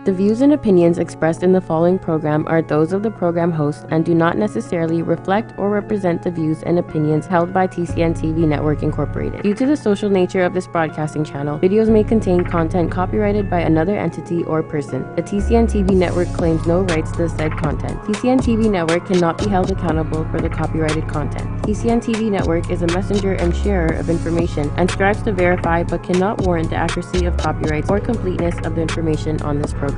The views and opinions expressed in the following program are those of the program host and do not necessarily reflect or represent the views and opinions held by TCN TV Network Incorporated. Due to the social nature of this broadcasting channel, videos may contain content copyrighted by another entity or person. The TCN TV Network claims no rights to the said content. TCN TV Network cannot be held accountable for the copyrighted content. TCN TV Network is a messenger and sharer of information and strives to verify but cannot warrant the accuracy of copyrights or completeness of the information on this program.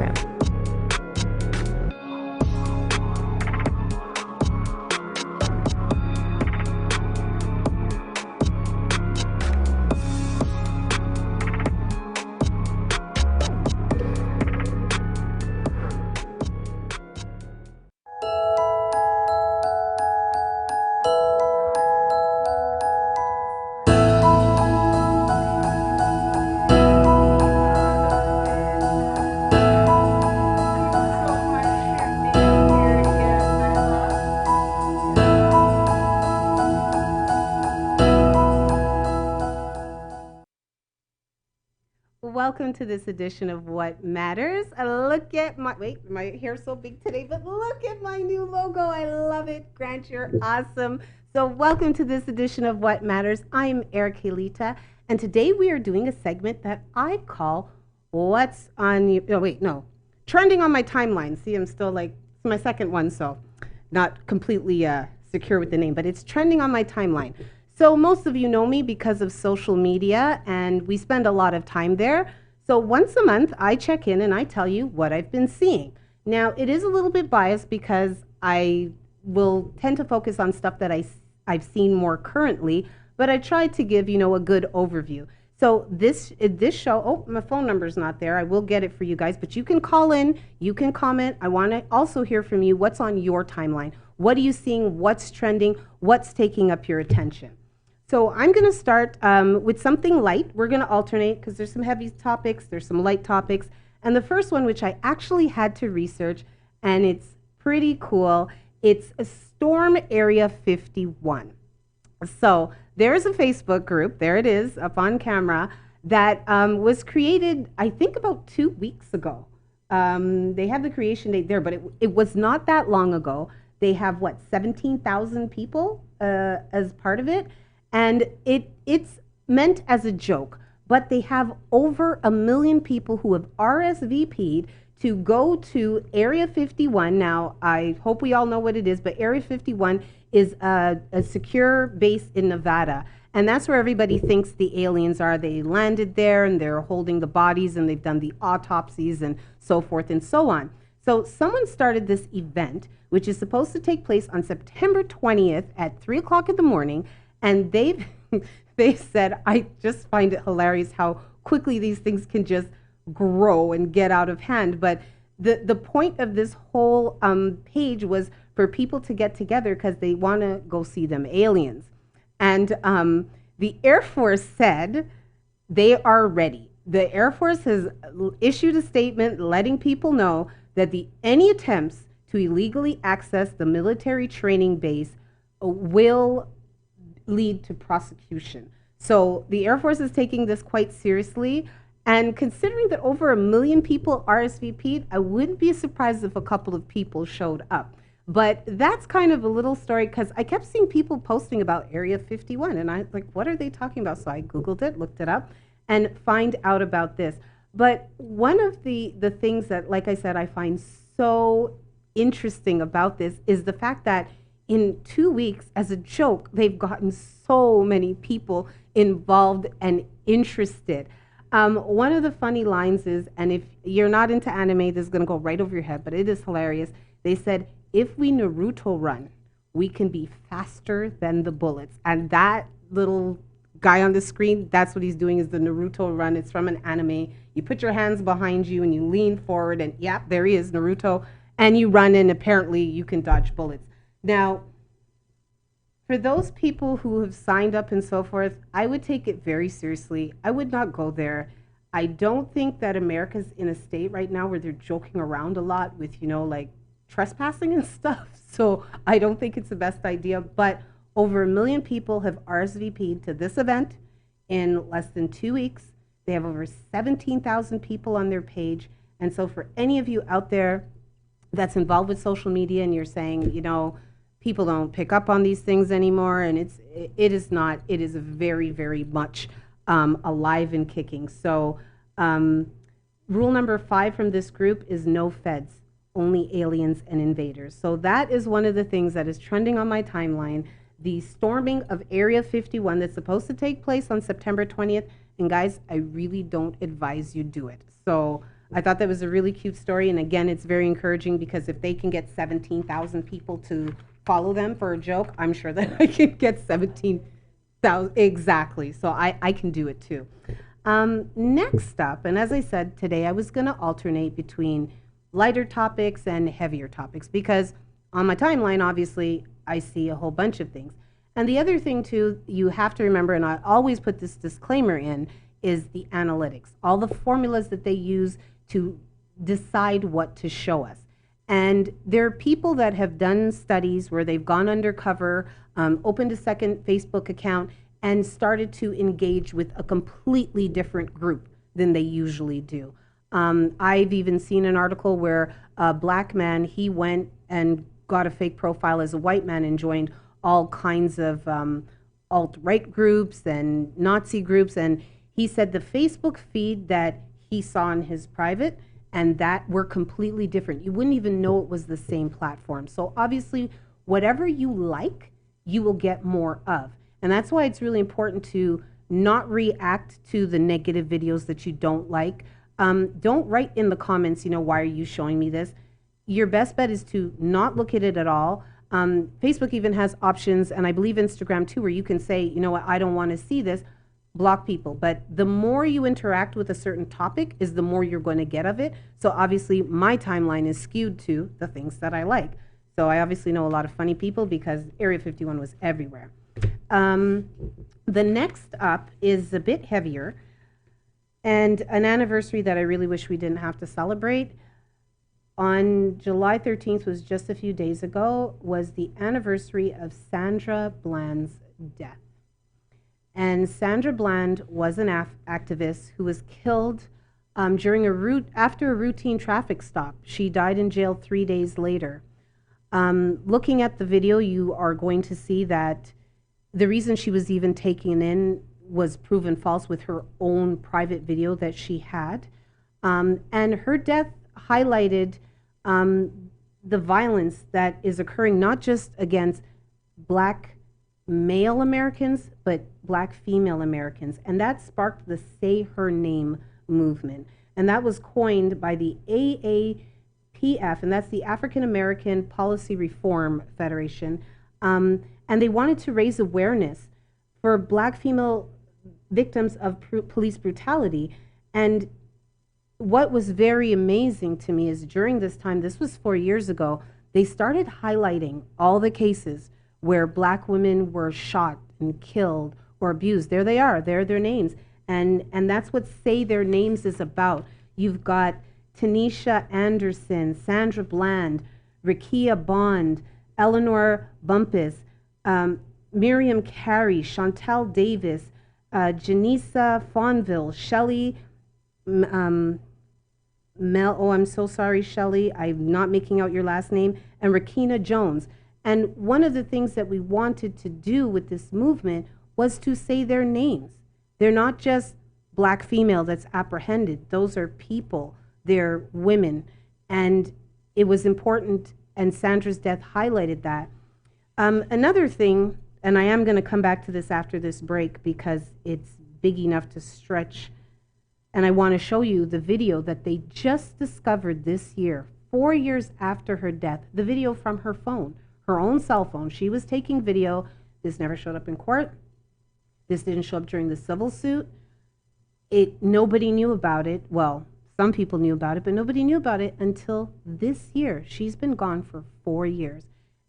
Welcome to this edition of What Matters. Look at my hair's so big today, but look at my new logo. I love it. Grant, you're awesome. So welcome to this edition of What Matters. I'm Ariel, and today we are doing a segment that I call What's on You. Trending on my timeline. See, I'm still it's my second one, so not completely secure with the name, but it's trending on my timeline. So most of you know me because of social media, and we spend a lot of time there. So once a month, I check in and I tell you what I've been seeing. Now, it is a little bit biased because I will tend to focus on stuff that I've seen more currently, but I try to give, a good overview. So this show, my phone number's not there. I will get it for you guys, but you can call in, you can comment. I want to also hear from you. What's on your timeline? What are you seeing? What's trending? What's taking up your attention? So I'm going to start with something light. We're going to alternate because there's some heavy topics, there's some light topics. And the first one, which I actually had to research, and it's pretty cool, it's a Storm Area 51. So there's a Facebook group, there it is, up on camera, that was created, I think, about 2 weeks ago. They have the creation date there, but it was not that long ago. They have, 17,000 people as part of it. And it's meant as a joke, but they have over 1 million people who have RSVP'd to go to Area 51. Now, I hope we all know what it is, but Area 51 is a secure base in Nevada. And that's where everybody thinks the aliens are. They landed there and they're holding the bodies and they've done the autopsies and so forth and so on. So someone started this event, which is supposed to take place on September 20th at 3 o'clock in the morning. And they said, I just find it hilarious how quickly these things can just grow and get out of hand. But the point of this whole page was for people to get together because they want to go see them aliens. And the Air Force said they are ready. The Air Force has issued a statement letting people know that any attempts to illegally access the military training base will lead to prosecution. So the Air Force is taking this quite seriously. And considering that over 1 million people RSVP'd, I wouldn't be surprised if a couple of people showed up. But that's kind of a little story because I kept seeing people posting about Area 51. And I was like, what are they talking about? So I Googled it, looked it up, and find out about this. But one of the things that, like I said, I find so interesting about this is the fact that in 2 weeks, as a joke, they've gotten so many people involved and interested. One of the funny lines is, and if you're not into anime, this is going to go right over your head, but it is hilarious. They said, if we Naruto run, we can be faster than the bullets. And that little guy on the screen, that's what he's doing, is the Naruto run. It's from an anime. You put your hands behind you and you lean forward and yep, there he is, Naruto. And you run and apparently you can dodge bullets. Now, for those people who have signed up and so forth, I would take it very seriously. I would not go there. I don't think that America's in a state right now where they're joking around a lot with, trespassing and stuff. So I don't think it's the best idea. But over 1 million people have RSVP'd to this event in less than 2 weeks. They have over 17,000 people on their page. And so for any of you out there that's involved with social media and you're saying, people don't pick up on these things anymore, and it is not. It is very, very much alive and kicking. So rule number 5 from this group is no feds, only aliens and invaders. So that is one of the things that is trending on my timeline. The storming of Area 51 that's supposed to take place on September 20th. And guys, I really don't advise you do it. So I thought that was a really cute story. And again, it's very encouraging because if they can get 17,000 people to follow them for a joke, I'm sure that I can get 17,000. Exactly. So I can do it too. Next up, and as I said today, I was going to alternate between lighter topics and heavier topics because on my timeline, obviously, I see a whole bunch of things. And the other thing too, you have to remember, and I always put this disclaimer in, is the analytics, all the formulas that they use to decide what to show us. And there are people that have done studies where they've gone undercover, opened a second Facebook account, and started to engage with a completely different group than they usually do. I've even seen an article where a black man, he went and got a fake profile as a white man and joined all kinds of alt-right groups and Nazi groups. And he said the Facebook feed that he saw in his private and that were completely different. You wouldn't even know it was the same platform. So obviously, whatever you like, you will get more of. And that's why it's really important to not react to the negative videos that you don't like. Don't write in the comments, why are you showing me this? Your best bet is to not look at it at all. Facebook even has options, and I believe Instagram too, where you can say, you know what, I don't want to see this, block people. But the more you interact with a certain topic is the more you're going to get of it. So obviously my timeline is skewed to the things that I like. So I obviously know a lot of funny people because Area 51 was everywhere. The next up is a bit heavier and an anniversary that I really wish we didn't have to celebrate. On July 13th was just a few days ago, was the anniversary of Sandra Bland's death. And Sandra Bland was an activist who was killed after a routine traffic stop. She died in jail 3 days later. Looking at the video, you are going to see that the reason she was even taken in was proven false with her own private video that she had. And her death highlighted the violence that is occurring not just against Black male Americans, but Black female Americans. And that sparked the Say Her Name movement. And that was coined by the AAPF, and that's the African American Policy Reform Federation. And they wanted to raise awareness for Black female victims of police brutality. And what was very amazing to me is during this time, this was 4 years ago, they started highlighting all the cases where Black women were shot and killed or abused. There they are, there are their names. And that's what Say Their Names is about. You've got Tanisha Anderson, Sandra Bland, Rekia Bond, Eleanor Bumpus, Miriam Carey, Chantel Davis, Janisa Fonville, Shelley I'm so sorry, Shelley, I'm not making out your last name, and Rakina Jones. And one of the things that we wanted to do with this movement was to say their names. They're not just Black female that's apprehended. Those are people. They're women. And it was important, and Sandra's death highlighted that. Another thing, and I am going to come back to this after this break because it's big enough to stretch, and I want to show you the video that they just discovered this year, 4 years after her death, the video from her phone, her own cell phone. She was taking video. This never showed up in court. This didn't show up during the civil suit. Nobody knew about it. Well, some people knew about it, but nobody knew about it until this year. She's been gone for 4 years.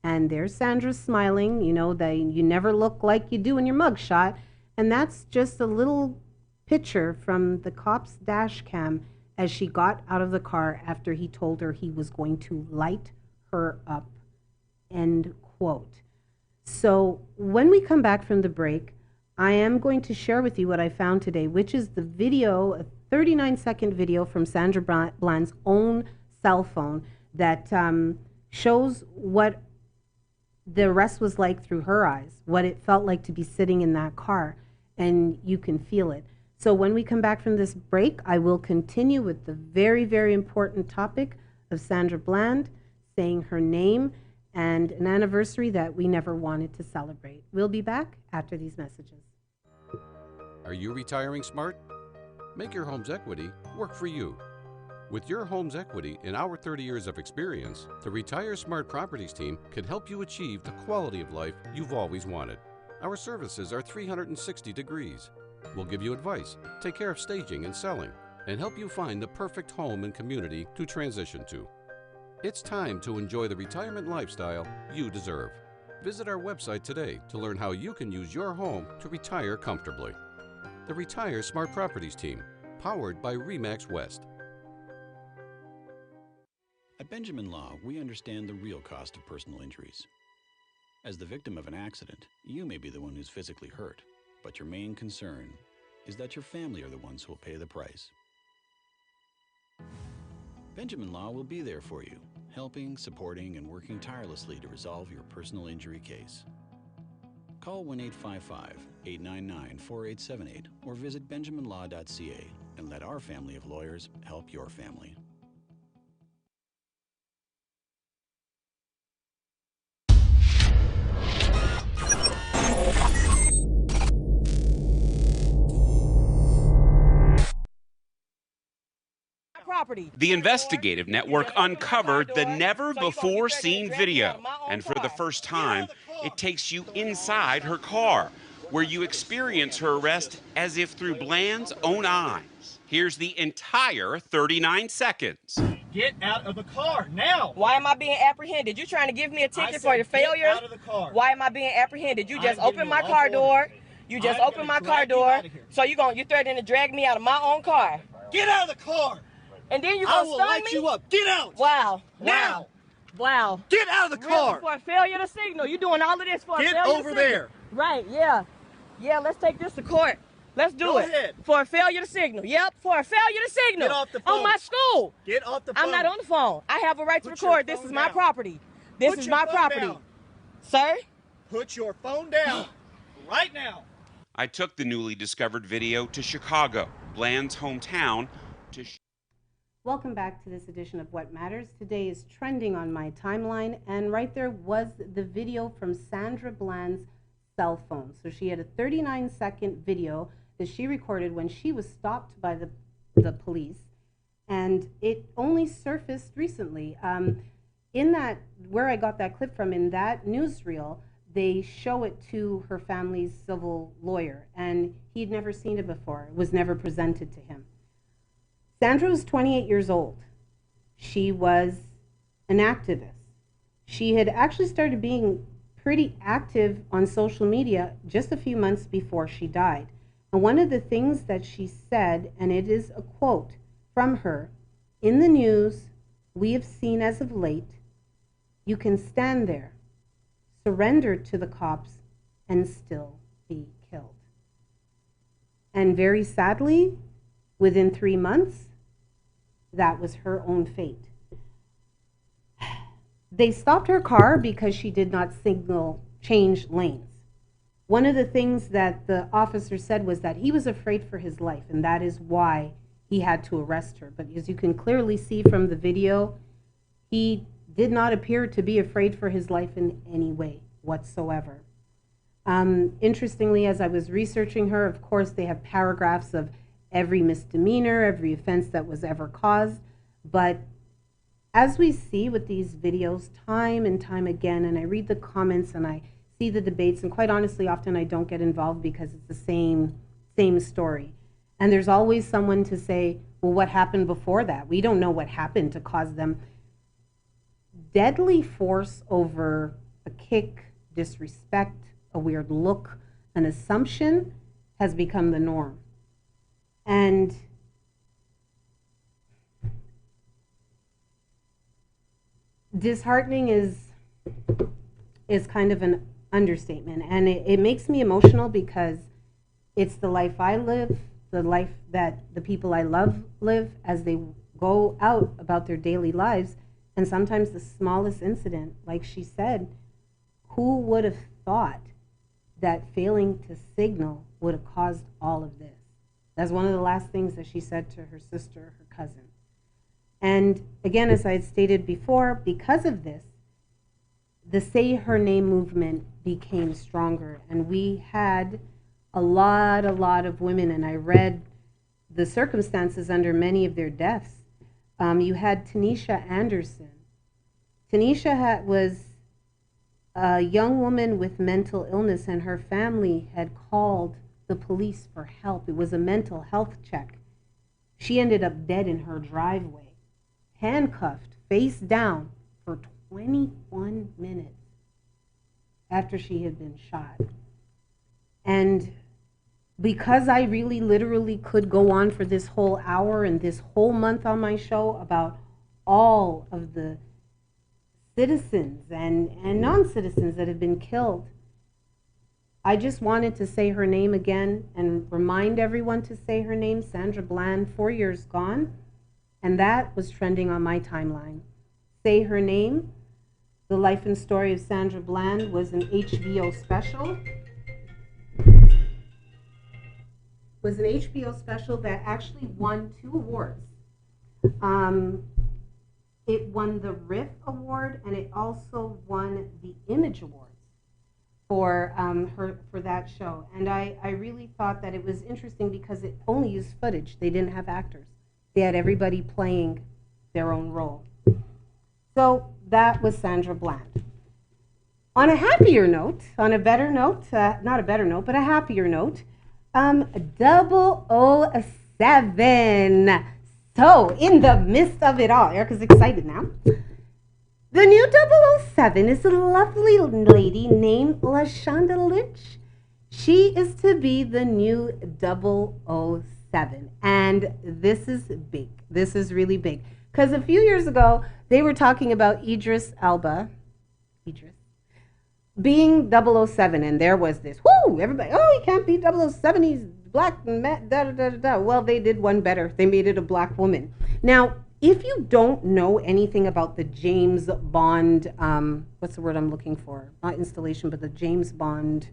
And there's Sandra smiling, you never look like you do in your mugshot. And that's just a little picture from the cop's dash cam as she got out of the car after he told her he was going to light her up, end quote. So when we come back from the break, I am going to share with you what I found today, which is the video 39-second video from Sandra Bland's own cell phone that shows what the arrest was like through her eyes, what it felt like to be sitting in that car, and you can feel it. So when we come back from this break, I will continue with the very, very important topic of Sandra Bland saying her name and an anniversary that we never wanted to celebrate. We'll be back after these messages. Are you retiring smart? Make your home's equity work for you. With your home's equity and our 30 years of experience, the Retire Smart Properties team can help you achieve the quality of life you've always wanted. Our services are 360 degrees. We'll give you advice, take care of staging and selling, and help you find the perfect home and community to transition to. It's time to enjoy the retirement lifestyle you deserve. Visit our website today to learn how you can use your home to retire comfortably. The Retire Smart Properties team, powered by RE/MAX West. At Benjamin Law, we understand the real cost of personal injuries. As the victim of an accident, you may be the one who's physically hurt, but your main concern is that your family are the ones who will pay the price. Benjamin Law will be there for you, helping, supporting, and working tirelessly to resolve your personal injury case. Call 1-855-899-4878 or visit benjaminlaw.ca and let our family of lawyers help your family. The investigative network uncovered the never-before-seen video, and for the first time, it takes you inside her car, where you experience her arrest as if through Bland's own eyes. Here's the entire 39 seconds. Get out of the car now! Why am I being apprehended? You trying to give me a ticket for your failure? Get out of the car. Why am I being apprehended? You just opened my car door. You just opened my car door. So you threatening to drag me out of my own car. Get out of the car! And then you I gonna will stun light me? you up. Get out! Wow. Now! Wow. Get out of the car! Really, for a failure to signal. You doing all of this for a Get failure over to signal. there. Right, yeah. Yeah, let's take this to court. Let's do Go it. ahead. For a failure to signal. Yep, for a failure to signal. Get off the phone. On my school. Get off the phone. I'm not on the phone. I have a right to Put your record. This phone is my down. property. This Put is your my phone property. down. Sir? Put your phone down right now. I took the newly discovered video to Chicago, Bland's hometown, to Welcome back to this edition of What Matters. Today is trending on my timeline, and right there was the video from Sandra Bland's cell phone. So she had a 39-second video that she recorded when she was stopped by the police, and it only surfaced recently. In that, where I got that clip from, in that newsreel, they show it to her family's civil lawyer, and he'd never seen it before. It was never presented to him. Sandra was 28 years old. She was an activist. She had actually started being pretty active on social media just a few months before she died. And one of the things that she said, and it is a quote from her, "In the news, we have seen as of late, you can stand there, surrender to the cops, and still be killed." And very sadly, within 3 months, that was her own fate. They stopped her car because she did not signal change lanes. One of the things that the officer said was that he was afraid for his life, and that is why he had to arrest her. But as you can clearly see from the video, he did not appear to be afraid for his life in any way whatsoever. Interestingly, as I was researching her, of course, they have paragraphs of every misdemeanor, every offense that was ever caused. But as we see with these videos time and time again, and I read the comments and I see the debates, and quite honestly, often I don't get involved because it's the same story. And there's always someone to say, well, what happened before that? We don't know what happened to cause them. Deadly force over a kick, disrespect, a weird look, an assumption has become the norm. And disheartening is kind of an understatement, and it makes me emotional because it's the life I live, the life that the people I love live as they go out about their daily lives. And sometimes the smallest incident, like she said, who would have thought that failing to signal would have caused all of this? That's one of the last things that she said to her sister, her cousin. And again, as I had stated before, because of this, the Say Her Name movement became stronger. And we had a lot of women, and I read the circumstances under many of their deaths. You had Tanisha Anderson. Tanisha was a young woman with mental illness, and her family had called the police for help. It was a mental health check. She ended up dead in her driveway, handcuffed, face down, for 21 minutes after she had been shot. And because I really literally could go on for this whole hour and this whole month on my show about all of the citizens and non-citizens that have been killed, I just wanted to say her name again and remind everyone to say her name. Sandra Bland, 4 years gone, and that was trending on my timeline. Say Her Name. The life and story of Sandra Bland was an HBO special. Was an HBO special that actually won 2 awards. It won the Riff Award, and it also won the Image Awards for for that show. And I really thought that it was interesting because it only used footage. They didn't have actors. They had everybody playing their own role. So that was Sandra Bland. On a happier note, on a better note, not a better note, but a happier note, 007. So, in the midst of it all, Erica's excited now. The new 007 is a lovely lady named LaShonda Lynch. She is to be the new 007. And this is big. This is really big. Because a few years ago, they were talking about Idris Elba being 007. And there was this, whoo, everybody, oh, he can't be 007. He's black and da-da-da-da-da. Well, they did one better. They made it a black woman. Now, if you don't know anything about the James Bond, what's the word I'm looking for? Not installation, but the James Bond,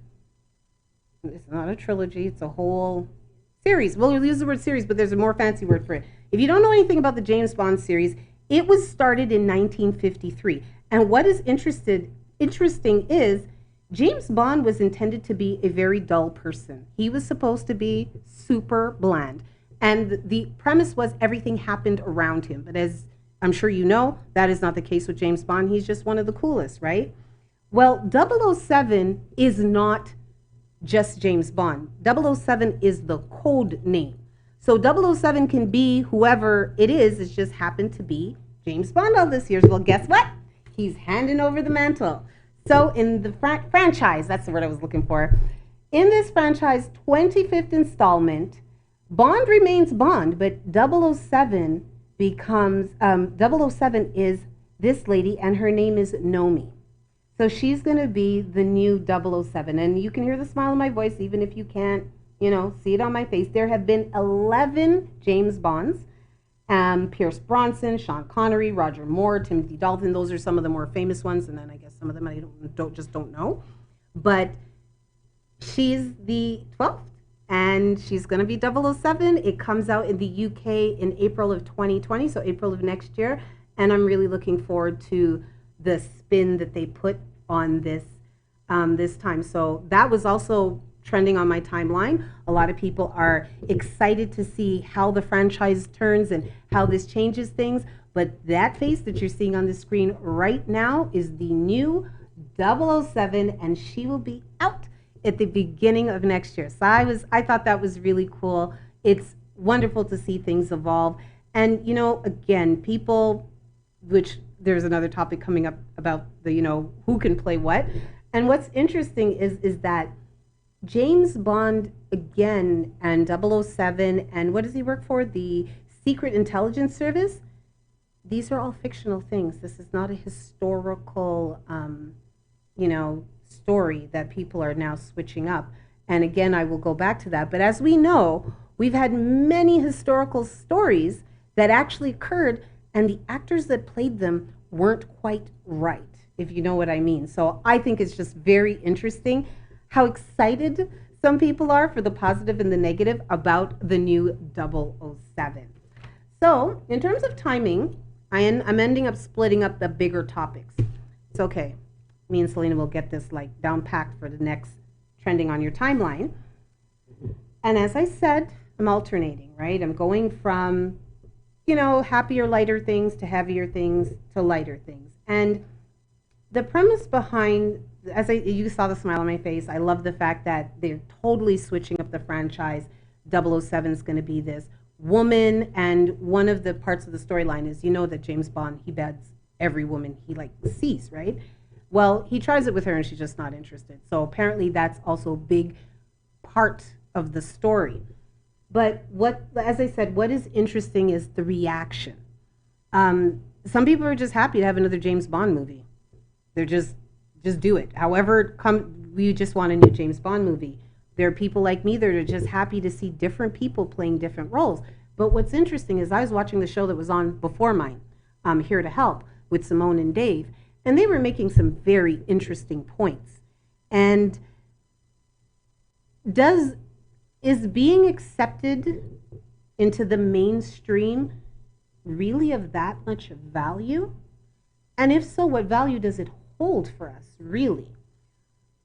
it's not a trilogy, it's a whole series. Well, we'll use the word series, but there's a more fancy word for it. If you don't know anything about the James Bond series, it was started in 1953. And what is interesting is James Bond was intended to be a very dull person. He was supposed to be super bland. And the premise was everything happened around him. But as I'm sure you know, that is not the case with James Bond. He's just one of the coolest, right? Well, 007 is not just James Bond. 007 is the code name. So 007 can be whoever it is. It just happened to be James Bond all this years. Well, guess what? He's handing over the mantle. So in the franchise, that's the word I was looking for. In this franchise, 25th installment, Bond remains Bond, but 007 becomes, 007 is this lady, and her name is Nomi. So she's going to be the new 007. And you can hear the smile in my voice, even if you can't, see it on my face. There have been 11 James Bonds. Pierce Bronson, Sean Connery, Roger Moore, Timothy Dalton. Those are some of the more famous ones. And then I guess some of them I don't know. But she's the 12th. And she's going to be 007. It comes out in the UK in April of 2020, so April of next year. And I'm really looking forward to the spin that they put on this this time. So that was also trending on my timeline. A lot of people are excited to see how the franchise turns and how this changes things. But that face that you're seeing on the screen right now is the new 007, and she will be out at the beginning of next year. So I thought that was really cool. It's wonderful to see things evolve. And, again, people, which there's another topic coming up about the, who can play what. And what's interesting is that James Bond, again, and 007, and what does he work for? The Secret Intelligence Service. These are all fictional things. This is not a historical, story that people are now switching up. And again, I will go back to that. But as we know, We've had many historical stories that actually occurred, and the actors that played them weren't quite right, if you know what I mean. So I think it's just very interesting how excited some people are for the positive and the negative about the new 007. So in terms of timing, I'm ending up splitting up the bigger topics. It's okay. Me and Selena will get this like down packed for the next trending on your timeline. And as I said, I'm alternating, right? I'm going from, happier, lighter things to heavier things to lighter things. And the premise behind, you saw the smile on my face, I love the fact that they're totally switching up the franchise. 007 is going to be this woman, and one of the parts of the storyline is, that James Bond, he beds every woman he sees, right? Well, he tries it with her and she's just not interested. So apparently that's also a big part of the story. But as I said, what is interesting is the reaction. Some people are just happy to have another James Bond movie. They're just do it. However, we just want a new James Bond movie. There are people like me that are just happy to see different people playing different roles. But what's interesting is I was watching the show that was on before mine, Here to Help, with Simone and Dave, and they were making some very interesting points. And is being accepted into the mainstream really of that much value? And if so, what value does it hold for us, really?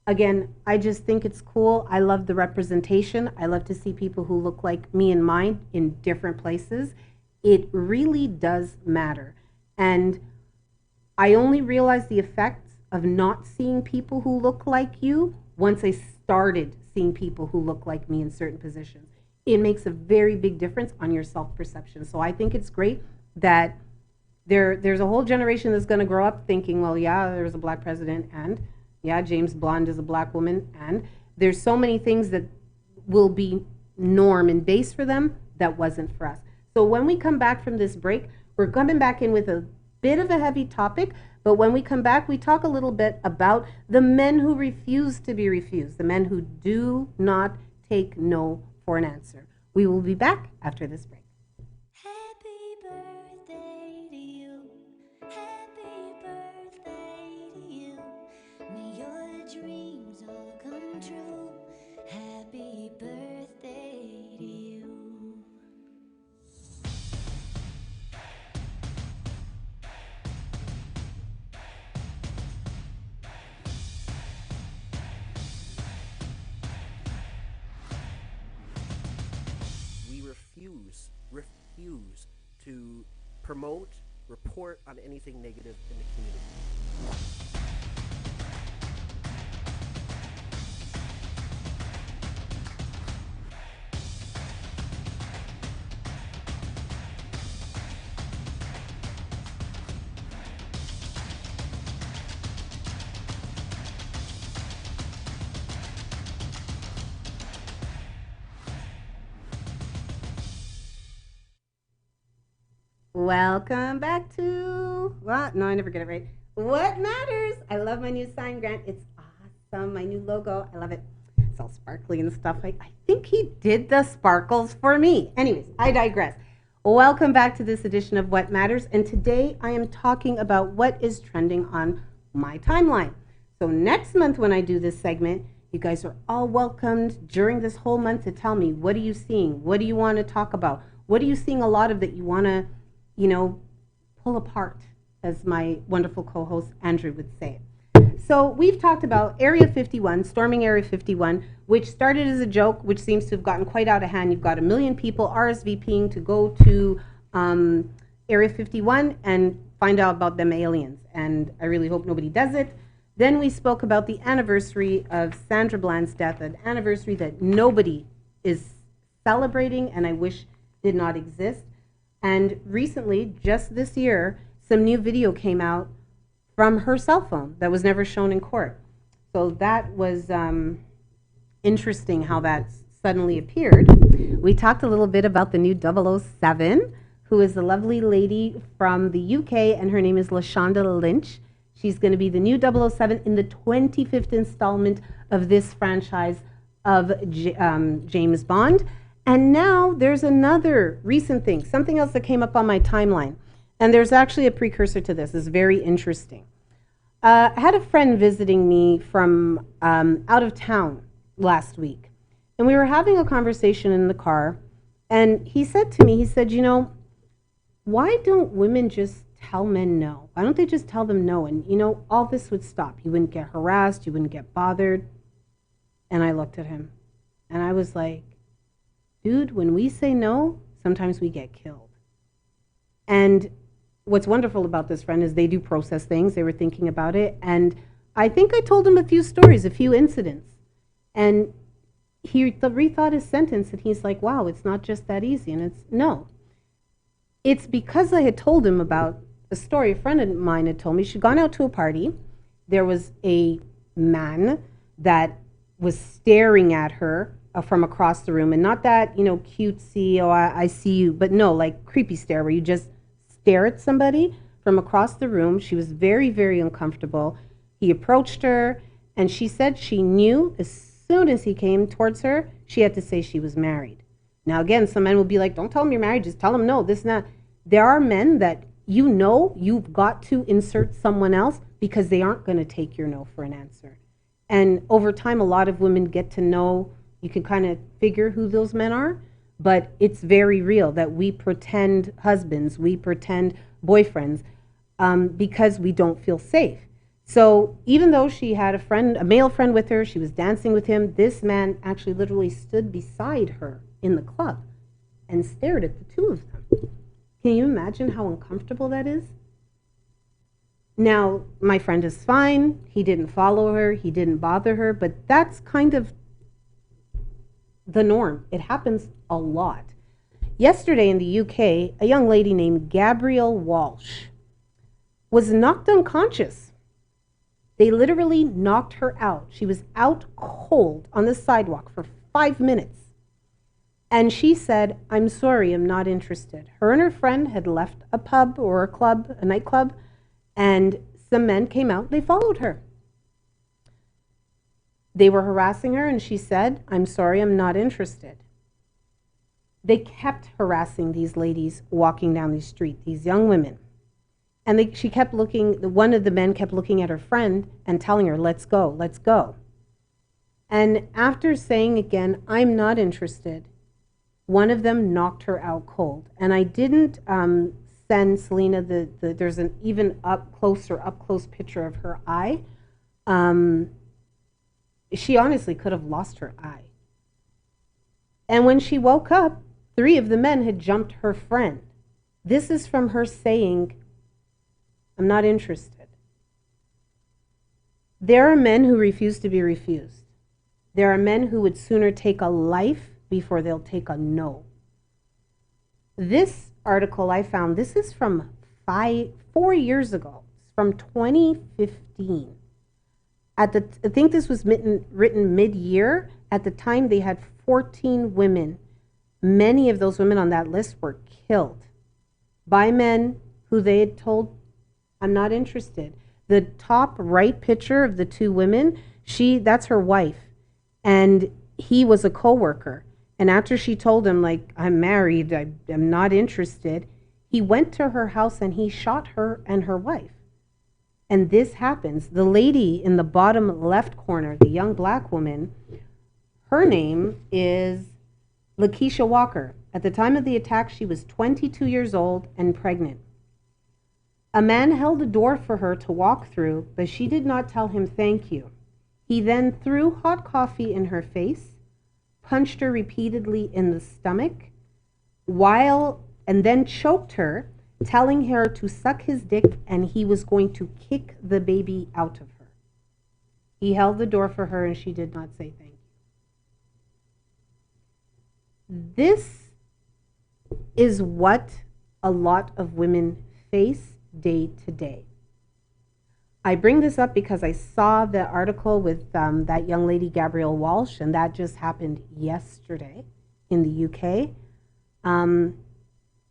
Again, I just think it's cool. I love the representation. I love to see people who look like me and mine in different places. It really does matter. And I only realized the effects of not seeing people who look like you once I started seeing people who look like me in certain positions. It makes a very big difference on your self-perception. So I think it's great that there's a whole generation that's going to grow up thinking, well, yeah, there's a black president, and yeah, James Bond is a black woman, and there's so many things that will be norm and base for them that wasn't for us. So when we come back from this break, we're coming back in with a bit of a heavy topic, but when we come back, we talk a little bit about the men who refuse to be refused, the men who do not take no for an answer. We will be back after this break. Happy birthday to you. Happy birthday to you. May your dreams all come true. Happy birthday to you. refuse to promote, report on anything negative in the community. Welcome back to, well, no, I never get it right. What Matters? I love my new sign, Grant. It's awesome. My new logo. I love it. It's all sparkly and stuff. I think he did the sparkles for me. Anyways, I digress. Welcome back to this edition of What Matters. And today I am talking about what is trending on my timeline. So next month when I do this segment, you guys are all welcomed during this whole month to tell me, what are you seeing? What do you want to talk about? What are you seeing a lot of that you want to, pull apart, as my wonderful co-host Andrew would say. So we've talked about Area 51, storming Area 51, which started as a joke, which seems to have gotten quite out of hand. You've got 1 million people RSVPing to go to Area 51 and find out about them aliens. And I really hope nobody does it. Then we spoke about the anniversary of Sandra Bland's death, an anniversary that nobody is celebrating and I wish did not exist. And recently, just this year, some new video came out from her cell phone that was never shown in court. So that was interesting how that suddenly appeared. We talked a little bit about the new 007, who is a lovely lady from the UK, and her name is LaShonda Lynch. She's going to be the new 007 in the 25th installment of this franchise of James Bond. And now there's another recent thing, something else that came up on my timeline. And there's actually a precursor to this. It's very interesting. I had a friend visiting me from out of town last week. And we were having a conversation in the car. And he said to me, he said, you know, why don't women just tell men no? Why don't they just tell them no? And, you know, all this would stop. You wouldn't get harassed. You wouldn't get bothered. And I looked at him and I was like, dude, when we say no, sometimes we get killed. And what's wonderful about this friend is they do process things. They were thinking about it. And I think I told him a few stories, a few incidents. And he rethought his sentence and he's like, wow, it's not just that easy. And it's no. It's because I had told him about a story a friend of mine had told me. She'd gone out to a party. There was a man that was staring at her from across the room. And not that, you know, cutesy, oh, I see you. But no, like creepy stare where you just stare at somebody from across the room. She was very, very uncomfortable. He approached her and she said she knew as soon as he came towards her, she had to say she was married. Now, again, some men will be like, don't tell him you're married, just tell him no, this and that. There are men that you know you've got to insert someone else because they aren't going to take your no for an answer. And over time, a lot of women get to know, you can kind of figure who those men are, but it's very real that we pretend husbands, we pretend boyfriends because we don't feel safe. So even though she had a friend, a male friend with her, she was dancing with him, this man actually literally stood beside her in the club and stared at the two of them. Can you imagine how uncomfortable that is? Now, my friend is fine. He didn't follow her. He didn't bother her. But that's kind of the norm. It happens a lot. Yesterday in the UK, a young lady named Gabrielle Walsh was knocked unconscious. They literally knocked her out. She was out cold on the sidewalk for 5 minutes. And she said, I'm sorry, I'm not interested. Her and her friend had left a pub or a club, a nightclub, and some men came out, they followed her. They were harassing her and she said, I'm sorry, I'm not interested. They kept harassing these ladies walking down the street, these young women. And she kept looking, one of the men kept looking at her friend and telling her, let's go, let's go. And after saying again, I'm not interested, one of them knocked her out cold. And I didn't send Selena there's an even up close picture of her eye. She honestly could have lost her eye. And when she woke up, 3 of the men had jumped her friend. This is from her saying, I'm not interested. There are men who refuse to be refused. There are men who would sooner take a life before they'll take a no. This article I found, this is from 4 years ago. It's from 2015. I think this was written mid-year. At the time, they had 14 women. Many of those women on that list were killed by men who they had told, I'm not interested. The top right picture of the 2 women, that's her wife. And he was a coworker. And after she told him, like, I'm married, I'm not interested, he went to her house and he shot her and her wife. And this happens. The lady in the bottom left corner, the young black woman, her name is Lakeisha Walker. At the time of the attack, she was 22 years old and pregnant. A man held a door for her to walk through, but she did not tell him thank you. He then threw hot coffee in her face, punched her repeatedly in the stomach, and then choked her, telling her to suck his dick and he was going to kick the baby out of her. He held the door for her and she did not say thank you. This is what a lot of women face day to day. I bring this up because I saw the article with that young lady, Gabrielle Walsh, and that just happened yesterday in the UK.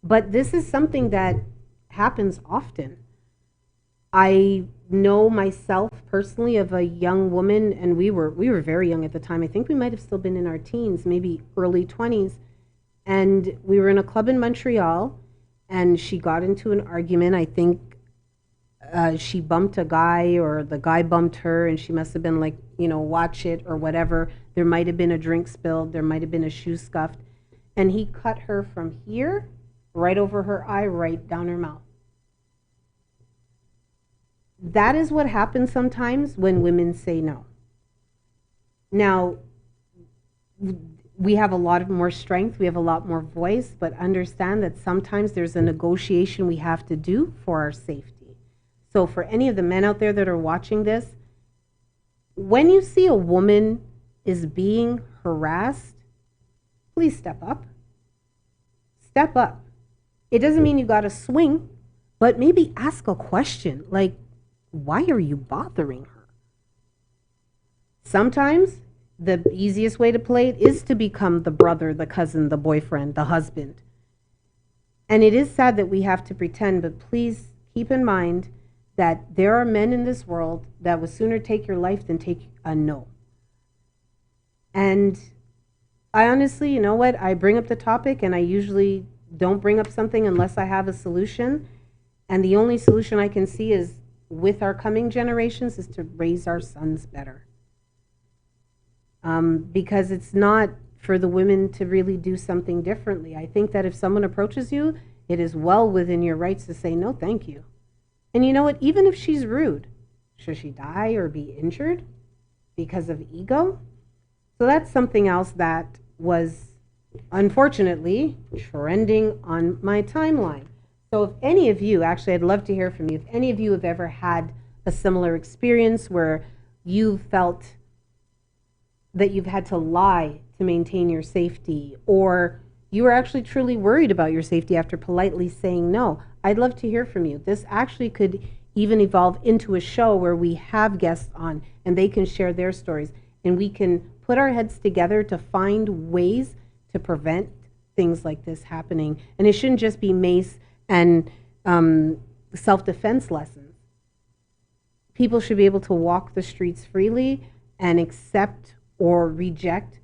But this is something that happens often. I know myself personally of a young woman, and we were very young at the time. I think we might have still been in our teens, maybe early 20s. And we were in a club in Montreal, and she got into an argument. I think she bumped a guy, or the guy bumped her, and she must have been like, watch it or whatever. There might have been a drink spilled. There might have been a shoe scuffed. And he cut her from here, right over her eye, right down her mouth. That is what happens sometimes when women say no. Now, we have a lot more strength, we have a lot more voice, but understand that sometimes there's a negotiation we have to do for our safety. So for any of the men out there that are watching this, when you see a woman is being harassed, please step up. Step up. It doesn't mean you got to swing, but maybe ask a question like, why are you bothering her? Sometimes the easiest way to play it is to become the brother, the cousin, the boyfriend, the husband. And it is sad that we have to pretend, but please keep in mind that there are men in this world that would sooner take your life than take a no. And I honestly, you know what? I bring up the topic, and I usually don't bring up something unless I have a solution. And the only solution I can see is with our coming generations is to raise our sons better. Because it's not for the women to really do something differently. I think that if someone approaches you, it is well within your rights to say, no, thank you. And you know what? Even if she's rude, should she die or be injured because of ego? So that's something else that was unfortunately trending on my timeline. So if any of you, actually, I'd love to hear from you, if any of you have ever had a similar experience where you felt that you've had to lie to maintain your safety, or you were actually truly worried about your safety after politely saying no, I'd love to hear from you. This actually could even evolve into a show where we have guests on and they can share their stories, and we can put our heads together to find ways to prevent things like this happening. And it shouldn't just be mace and self-defense lessons. People should be able to walk the streets freely and accept or reject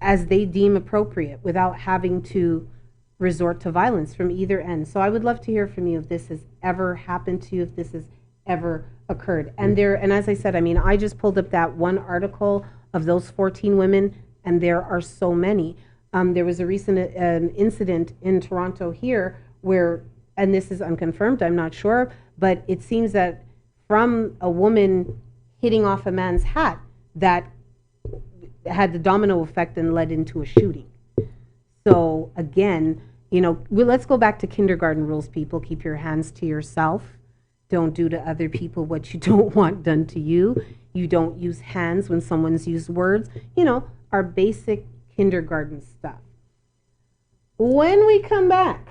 as they deem appropriate without having to resort to violence from either end. So I would love to hear from you if this has ever happened to you, if this has ever occurred. And as I said, I just pulled up that one article of those 14 women, and there are so many. There was a recent incident in Toronto here where, and this is unconfirmed, I'm not sure, but it seems that from a woman hitting off a man's hat, that had the domino effect and led into a shooting. So again, let's go back to kindergarten rules, people. Keep your hands to yourself. Don't do to other people what you don't want done to you. You don't use hands when someone's used words. Our basic kindergarten stuff. When we come back,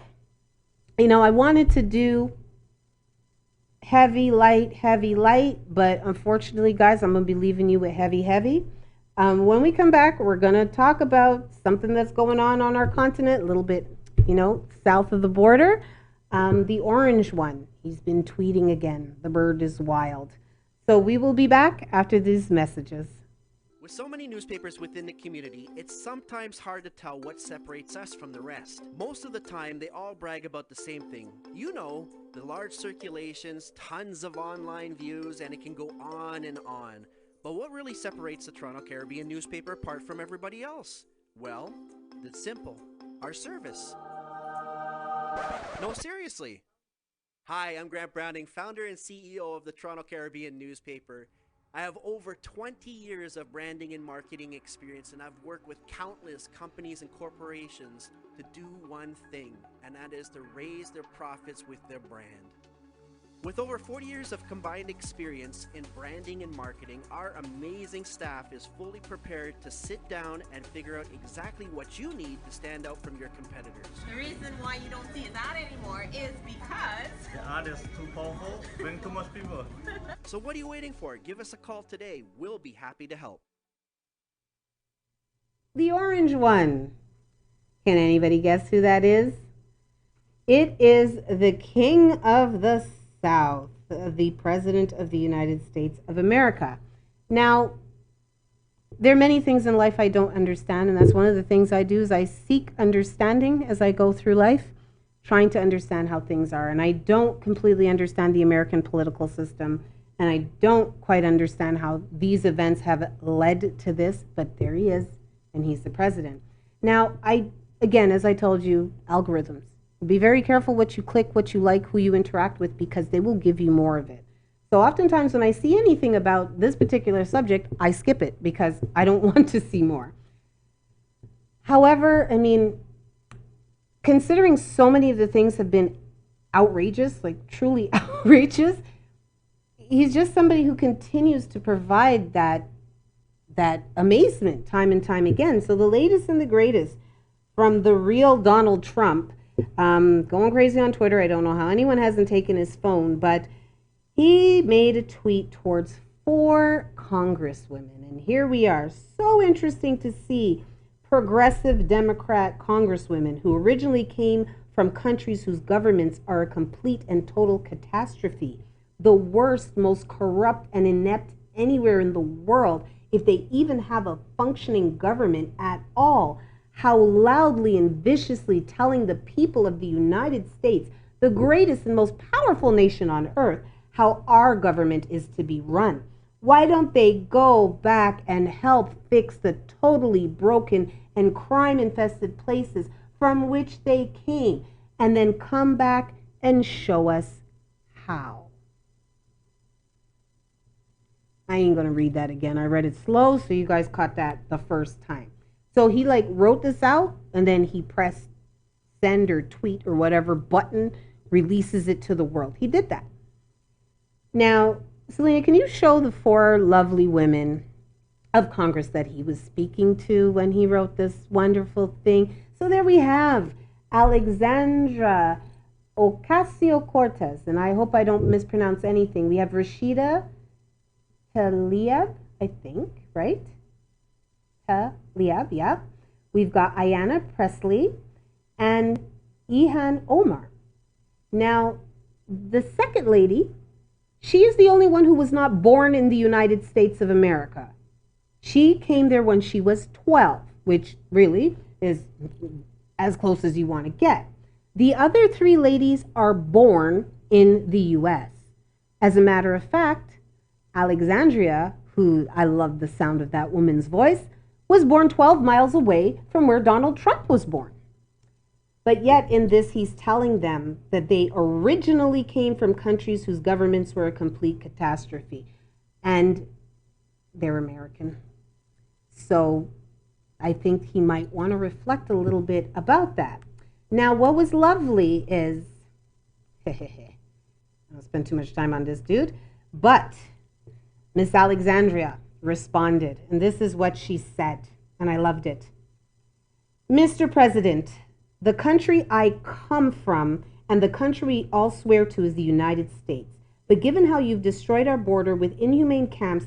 I wanted to do heavy, light, but unfortunately, guys, I'm going to be leaving you with heavy. When we come back, we're going to talk about something that's going on our continent, a little bit, south of the border. The orange one, he's been tweeting again. The bird is wild. So we will be back after these messages. With so many newspapers within the community, it's sometimes hard to tell what separates us from the rest. Most of the time, they all brag about the same thing. The large circulations, tons of online views, and it can go on and on. But what really separates the Toronto Caribbean newspaper apart from everybody else? Well, it's simple. Our service. No, seriously. Hi, I'm Grant Browning, founder and CEO of the Toronto Caribbean newspaper. I have over 20 years of branding and marketing experience, and I've worked with countless companies and corporations to do one thing, and that is to raise their profits with their brand. With over 40 years of combined experience in branding and marketing, our amazing staff is fully prepared to sit down and figure out exactly what you need to stand out from your competitors. The reason why you don't see an ad anymore is because The ad is too powerful, bring too much people. So what are you waiting for? Give us a call today. We'll be happy to help. The orange one. Can anybody guess who that is? It is the King of the South, the President of the United States of America. Now, there are many things in life I don't understand, and that's one of the things I do is I seek understanding as I go through life, trying to understand how things are. And I don't completely understand the American political system, and I don't quite understand how these events have led to this, but there he is, and he's the president. Now, again, as I told you, algorithms. Be very careful what you click, what you like, who you interact with, because they will give you more of it. So oftentimes when I see anything about this particular subject, I skip it because I don't want to see more. However, I mean, considering so many of the things have been outrageous, like truly outrageous, he's just somebody who continues to provide that amazement time and time again. So the latest and the greatest from the real Donald Trump, going crazy on Twitter. I don't know how anyone hasn't taken his phone, but he made a tweet towards 4 congresswomen. And here we are. So interesting to see progressive Democrat congresswomen who originally came from countries whose governments are a complete and total catastrophe. The worst, most corrupt and inept anywhere in the world, if they even have a functioning government at all. How loudly and viciously telling the people of the United States, the greatest and most powerful nation on earth, how our government is to be run. Why don't they go back and help fix the totally broken and crime-infested places from which they came, and then come back and show us how? I ain't gonna read that again. I read it slow, so you guys caught that the first time. So he wrote this out, and then he pressed send or tweet or whatever button, releases it to the world. He did that. Now, Selena, can you show the 4 lovely women of Congress that he was speaking to when he wrote this wonderful thing? So there we have Alexandra Ocasio-Cortez, and I hope I don't mispronounce anything. We have Rashida Tlaib, I think, right? Tlaib, yeah. We've got Ayanna Pressley and Ilhan Omar. Now, the second lady, she is the only one who was not born in the United States of America. She came there when she was 12, which really is as close as you want to get. The other 3 ladies are born in the U.S. As a matter of fact, Alexandria, who I love the sound of that woman's voice, was born 12 miles away from where Donald Trump was born. But yet in this, he's telling them that they originally came from countries whose governments were a complete catastrophe. And they're American. So I think he might want to reflect a little bit about that. Now, what was lovely is, I don't spend too much time on this dude, but Miss Alexandria responded, and this is what she said, and I loved it. Mr. President, the country I come from and the country we all swear to is the United States. But given how you've destroyed our border with inhumane camps,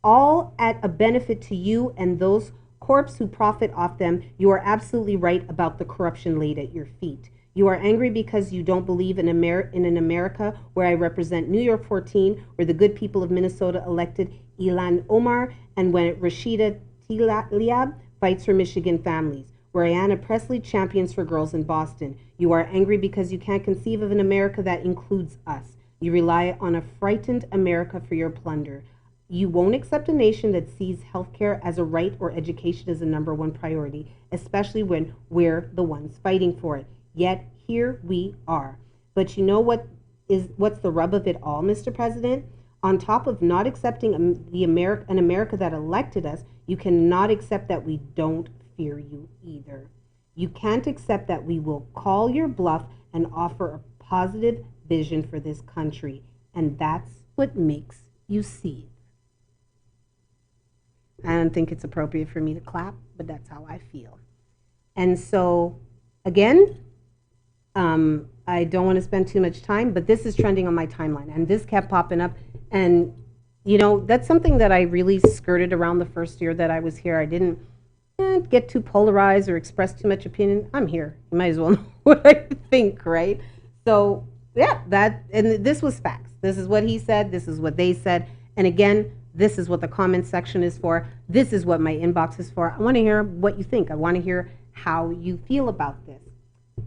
all at a benefit to you and those corps who profit off them, you are absolutely right about the corruption laid at your feet. You are angry because you don't believe in an America where I represent New York 14, where the good people of Minnesota elected Ilhan Omar, and when Rashida Tlaib fights for Michigan families, where Ayanna Pressley champions for girls in Boston. You are angry because you can't conceive of an America that includes us. You rely on a frightened America for your plunder. You won't accept a nation that sees healthcare as a right or education as a #1 priority, especially when we're the ones fighting for it. Yet here we are. But you know what's the rub of it all, Mr. President? On top of not accepting an America that elected us, you cannot accept that we don't fear you either. You can't accept that we will call your bluff and offer a positive vision for this country. And that's what makes you see. I don't think it's appropriate for me to clap, but that's how I feel. And so, again, I don't want to spend too much time, but this is trending on my timeline, and this kept popping up. And, you know, that's something that I really skirted around the first year that I was here. I didn't get too polarized or express too much opinion. I'm here. You might as well know what I think, right? So, yeah, and this was facts. This is what he said. This is what they said. And again, This is what the comment section is for. This is what my inbox is for. I want to hear what you think. I want to hear how you feel about this.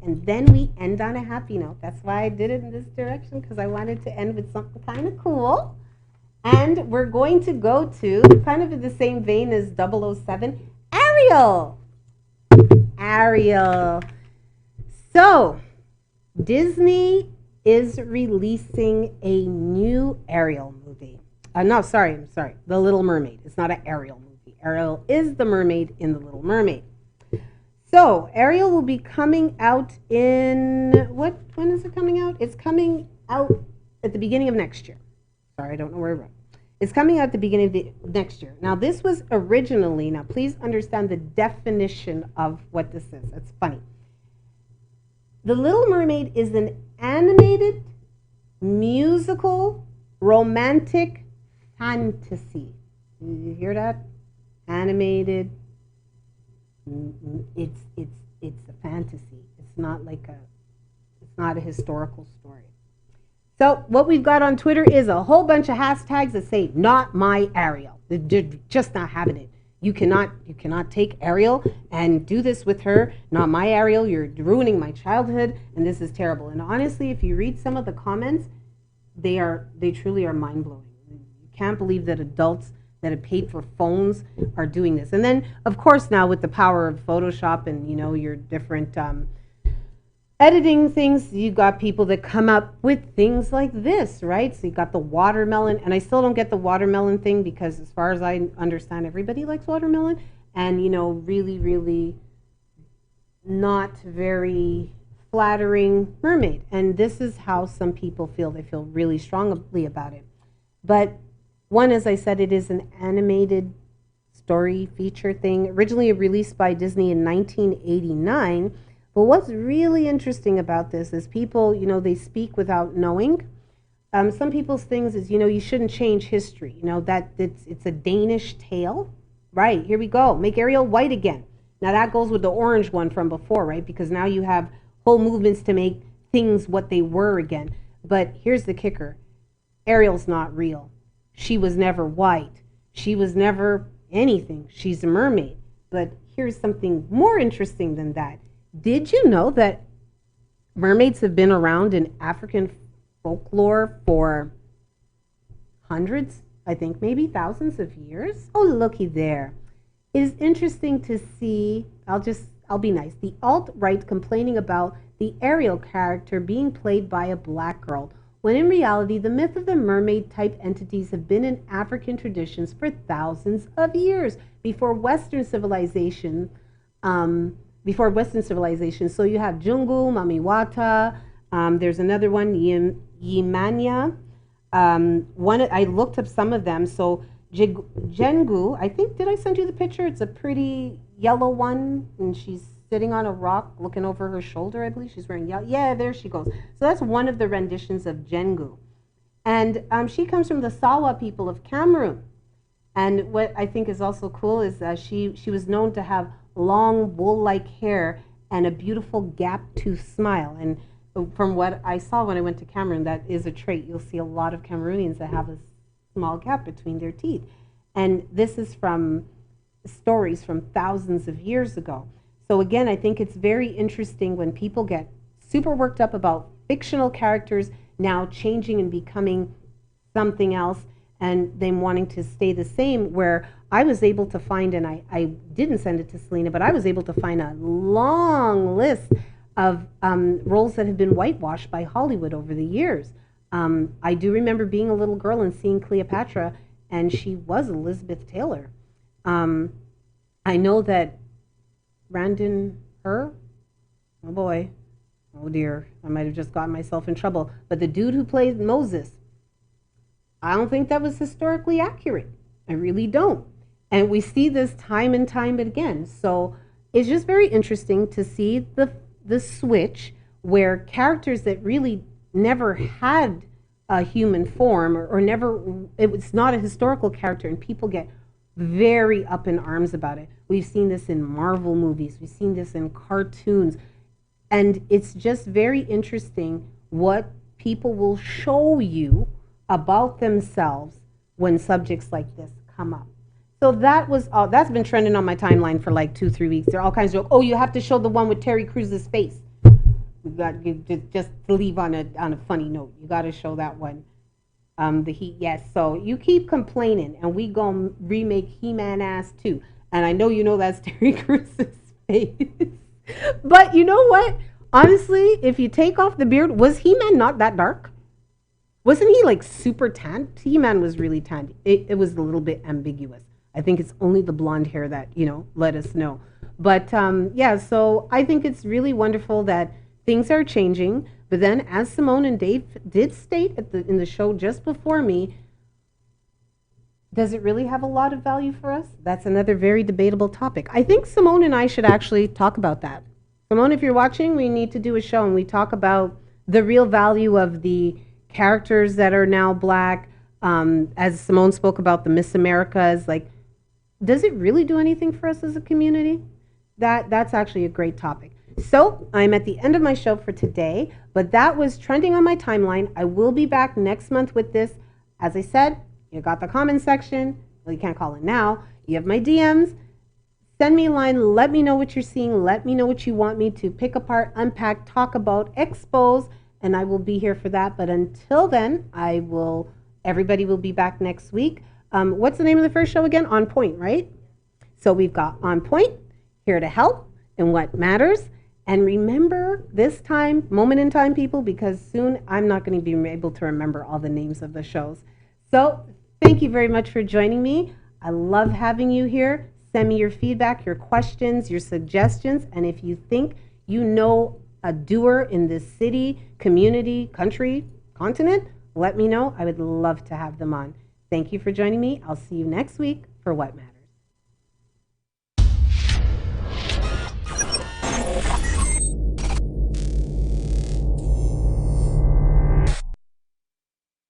And then we end on a happy note. That's why I did it in this direction, because I wanted to end with something kind of cool. And we're going to go to, kind of in the same vein as 007, Ariel. Ariel. So, Disney is releasing a new Ariel movie. No, sorry, I'm sorry. The Little Mermaid. It's not an Ariel movie. Ariel is the mermaid in The Little Mermaid. So, Ariel will be coming out in, when is it coming out? It's coming out at the beginning of next year. Sorry, I don't know where I wrote. It's coming out at the beginning of the next year. Now, this was originally, now please understand the definition of what this is. It's funny. The Little Mermaid is an animated, musical, romantic fantasy. You hear that? Animated. It's a fantasy. It's not a historical story. So what we've got on Twitter is a whole bunch of hashtags that say "Not my Ariel." They're just not having it. You cannot take Ariel and do this with her. Not my Ariel. You're ruining my childhood, and this is terrible. And honestly, if you read some of the comments, they truly are mind blowing. You can't believe that adults that have paid for phones are doing this. And then, of course, now with the power of Photoshop and your different editing things, you got people that come up with things like this, right? So you got the watermelon, and I still don't get the watermelon thing, because as far as I understand, everybody likes watermelon, and really, really not very flattering mermaid. And this is how some people feel. They feel really strongly about it. But one, as I said, it is an animated story feature thing, originally released by Disney in 1989. But what's really interesting about this is people, they speak without knowing. Some people's things is, you shouldn't change history. That it's a Danish tale. Right, here we go. Make Ariel white again. Now that goes with the orange one from before, right? Because now you have whole movements to make things what they were again. But here's the kicker. Ariel's not real. She was never white. She was never anything. She's a mermaid. But here's something more interesting than that. Did you know that mermaids have been around in African folklore for hundreds, I think maybe thousands of years? Oh, looky there. It is interesting to see, I'll be nice, the alt-right complaining about the Ariel character being played by a black girl, when in reality, the myth of the mermaid-type entities have been in African traditions for thousands of years, before Western civilization. So you have Jungu, Mamiwata, there's another one, Yimanya. I looked up some of them. So Jengu, I think, did I send you the picture? It's a pretty yellow one, and she's sitting on a rock looking over her shoulder, I believe. She's wearing yellow. Yeah, there she goes. So that's one of the renditions of Jengu. And she comes from the Sawa people of Cameroon. And what I think is also cool is she was known to have long wool-like hair and a beautiful gap-toothed smile. And from what I saw when I went to Cameroon, that is a trait. You'll see a lot of Cameroonians that have a small gap between their teeth. And this is from stories from thousands of years ago. So again, I think it's very interesting when people get super worked up about fictional characters now changing and becoming something else, and them wanting to stay the same, where I was able to find, and I didn't send it to Selena, but I was able to find a long list of roles that have been whitewashed by Hollywood over the years. I do remember being a little girl and seeing Cleopatra, and she was Elizabeth Taylor. I know that Brandon oh boy, oh dear, I might have just gotten myself in trouble, but the dude who played Moses, I don't think that was historically accurate. I really don't. And we see this time and time again. So it's just very interesting to see the switch where characters that really never had a human form or never, it was not a historical character, and people get very up in arms about it. We've seen this in Marvel movies. We've seen this in cartoons. And it's just very interesting what people will show you about themselves when subjects like this come up. So that was all. That's been trending on my timeline for like 2-3 weeks. There are all kinds of, oh, you have to show the one with Terry Cruz's face. We got just to leave on a funny note. You got to show that one. The Heat, yes. So you keep complaining, and we gonna remake He-Man ass too. And I know you know that's Terry Cruz's face. But you know what? Honestly, if you take off the beard, was He-Man not that dark? Wasn't he like super tanned? He-Man was really tanned. It was a little bit ambiguous. I think it's only the blonde hair that, let us know. But yeah, so I think it's really wonderful that things are changing. But then, as Simone and Dave did state in the show just before me, does it really have a lot of value for us? That's another very debatable topic. I think Simone and I should actually talk about that. Simone, if you're watching, we need to do a show and we talk about the real value of the characters that are now Black. As Simone spoke about the Miss Americas, like, does it really do anything for us as a community? That's actually a great topic. So I'm at the end of my show for today, but that was trending on my timeline. I will be back next month with this. As I said, you got the comment section. Well, you can't call it now. You have my DMs. Send me a line. Let me know what you're seeing. Let me know what you want me to pick apart, unpack, talk about, expose, and I will be here for that. But until then, everybody will be back next week. What's the name of the first show again? On Point, right? So we've got On Point, here to help and what matters. And remember this time, moment in time, people, because soon I'm not going to be able to remember all the names of the shows. So thank you very much for joining me. I love having you here. Send me your feedback, your questions, your suggestions. And if you think you know a doer in this city, community, country, continent, let me know. I would love to have them on. Thank you for joining me. I'll see you next week for What Matters.